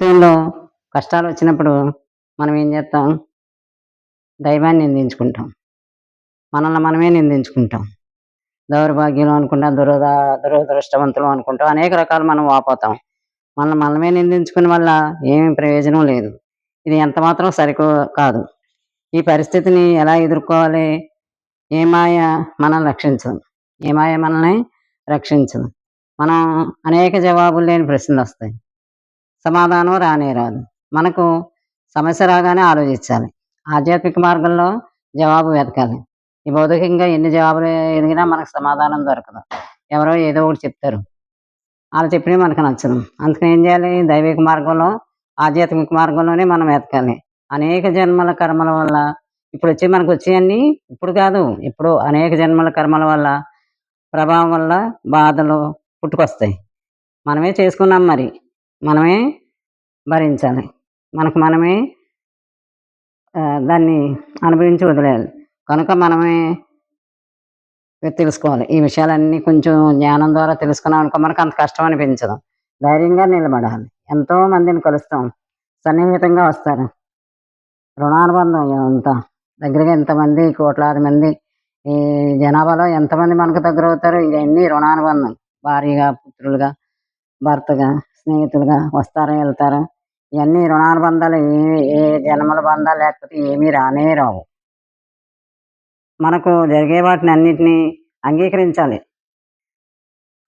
జీవితంలో కష్టాలొచ్చినప్పుడు మనం ఏం జేత్తాం? దైవాన్ని నిందించుకుంటాం. మనల్ని మనమే నిందించుకుంటాం. దౌర్భాగ్యులం అనుకుంటాం, దురదృష్టవంతులం అనుకుంటాం. అనేక రకాలు మనం వాపోతాం. మనల్ని మనమే నిందించుకుని వల్ల ఏమి ప్రయోజనం లేదు. ఇది ఎంతమాత్రం కాదు. ఈ పరిస్థితిని ఎలా ఎదుర్కోవాలి? ఏ మాయ మనల్ని రక్షించదు. ఏ మాయ మనల్ని రక్షించదు. మనం అనేక జవాబులు లేని ప్రశ్నలొస్తాయి. సమాధానం రానే రాదు. మనకు సమస్య రాగానే ఆలోచించాలి. ఆధ్యాత్మిక మార్గంలో జవాబు వెతకాలి. ఈ భౌతికంగా ఎన్ని జవాబులు ఎదిగినా మనకు సమాధానం దొరకదు. ఎవరో ఏదో ఒకటి చెప్తారు. ఆళ్ళు చెప్పినవి మనకు నచ్చదు. అందుకని ఏం చేయాలి? దైవిక మార్గంలో, ఆధ్యాత్మిక మార్గంలోనే మనం వెతకాలి. అనేక జన్మల కర్మల వల్ల మనకొచ్చేయన్నీ ఇప్పుడు కాదు, ఎప్పుడో అనేక జన్మల కర్మల వల్ల, ప్రభావం వల్ల బాధలు పుట్టుకొస్తాయి. మనమే చేసుకున్నాం మరి. మనమే భరించాలి. మనకు మనమే దాన్ని అనుభవించి వదిలేయాలి. కనుక మనమే తెలుసుకోవాలి. ఈ విషయాలన్నీ కొంచెం జ్ఞానం ద్వారా తెలుసుకున్నామనుకో మనకంత కష్టం అనిపించదు. ధైర్యంగా నిలబడాలి. ఎంతో మందిని కలుస్తాం. సన్నిహితంగా వస్తారు. రుణానుబంధం ఇదంతా. దగ్గరగా ఎంతమంది కోట్లాది మంది ఈ జనాభాలో ఎంతమంది మనకు దగ్గరవుతారు? ఇయన్నీ రుణానుబంధం. భార్యగా, పుత్రులుగా, భర్తగా, స్నేహితులుగా వస్తారా, ఎళ్తారా? ఇయన్నీ రుణానుబంధాలు ఏ జన్మల బంధాలు లేకపోతే ఏమీ రానే రావు. మనకు జరిగే వాటినన్నిటిని అంగీకరించాలి.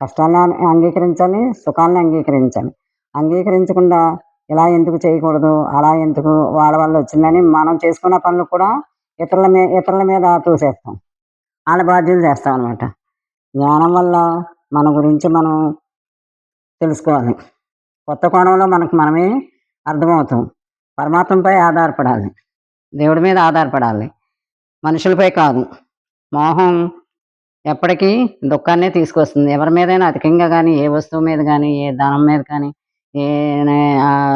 కష్టాలను అంగీకరించాలి, సుఖాలను అంగీకరించాలి. అంగీకరించకుండా ఇలా ఎందుకు చేయకూడదు, అలా ఎందుకు వాళ్ళ వల్ల వచ్చిందని మనం చేసుకున్న పనులు కూడా ఇతరుల మీద తోసేస్తాం. ఆళ్ళ బాధ్యత చేస్తామనమాట. జ్ఞానం వల్ల మన గురించి మనం తెలుసుకోవాలి. కొత్త కోణంలో మనకు మనమే అర్థమవుతాం. పరమాత్మపై ఆధారపడాలి. దేవుడి మీద ఆధారపడాలి. మనుషులపై కాదు. మోహం ఎప్పటికీ దుఃఖాన్నే తీసుకొస్తుంది. ఎవరి మీదైనా అధికంగా గానీ, ఏ వస్తువు మీద గానీ, ఏ ధనం మీద కానీ, ఏ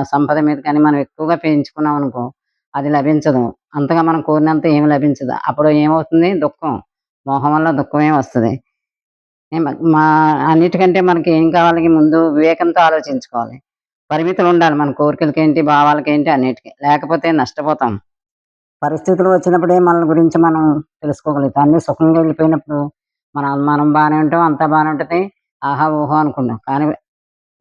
సంపద మీద కానీ మనం ఎక్కువగా పెంచుకున్నామనుకో అది లభించదు. అంతగా మనం కోరినంత ఏమి లభించదు. అప్పుడు ఏమవుతుంది? దుఃఖం. మోహం వల్ల దుఃఖమే వస్తది. ఏం మా అన్నిటికంటే మనకి ఏం కావాలి? ముందు వివేకంతో ఆలోచించుకోవాలి. పరిమితులుండాలి. మన కోరికలకేంటి, భావాలకేంటి అన్నిటికి. లేకపోతే నష్టపోతాం. పరిస్థితులు వచ్చినప్పుడే మన గురించి మనం తెలుసుకోగలుగుతాం. అన్నీ సుఖంగా వెళ్ళిపోయినప్పుడు మనం బానే ఉంటాం. అంతా బానే ఉంటది. ఆహా! ఓహో! అనుకుంటాం. కానీ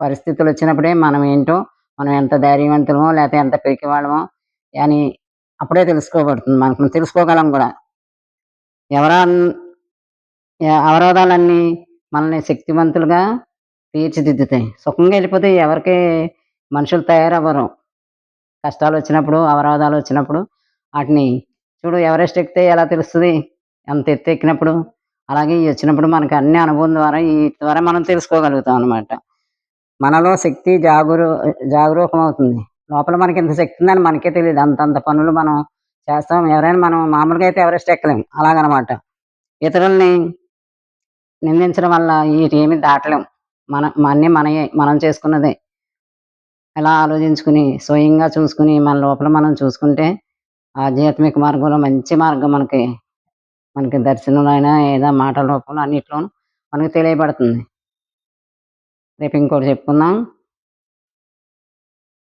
పరిస్థితులొచ్చినప్పుడే మనం ఏంటో, మనం ఎంత ధైర్యవంతులమో, లేతే ఎంత పిరికివాళ్ళమో అని అప్పుడే తెలుసుకోబడుతుంది. మనం తెలుసుకోగలం గూడా. ఎవరన్ అవరోధాలన్నీ మనల్ని శక్తివంతులుగా తీర్చిదిద్దుతాయి. సుఖంగా వెళ్ళిపోతే ఎవరికీ మనుషులు తయారవ్వరు. కష్టాలొచ్చినప్పుడు, అవరోధాలొచ్చినప్పుడు ఆటిని చూడు ఎవరెస్ట్ ఎక్కితే ఎలా తెలుస్తది? ఎంత ఎత్తెక్కినప్పుడు. అలాగే ఇయొచ్చినప్పుడు మనకు అన్ని అనుభవం ద్వారా ఈటి ద్వారా మనం తెలుసుకోగలుగుతాం అనమాట. మనలో శక్తి జాగరూకమవుతుంది. లోపల మనకింత శక్తి ఉందని మనకే తెలీదు. అంతంత పనులు మనం చేస్తాం. ఎవరైనా మనం మామూలుగా అయితే ఎవరెస్ట్ ఎక్కలేం. అలాగనమాట. ఇతరుల్ని నిందించడం వల్ల ఈటేమి దాటలేం. అన్నీ మనయే. మనం చేసుకున్నదే. ఎలా ఆలోచించుకుని, స్వయంగా చూసుకుని, మన లోపల మనం చూసుకుంటే ఆధ్యాత్మిక మార్గంలో మంచి మార్గం మనకి దర్శనంలో అయినా, ఏదో మాటల రూపంలో అన్నిట్లోనూ మనకు తెలియబడుతుంది. రేపు ఇంకోటి చెప్పుకుందాం.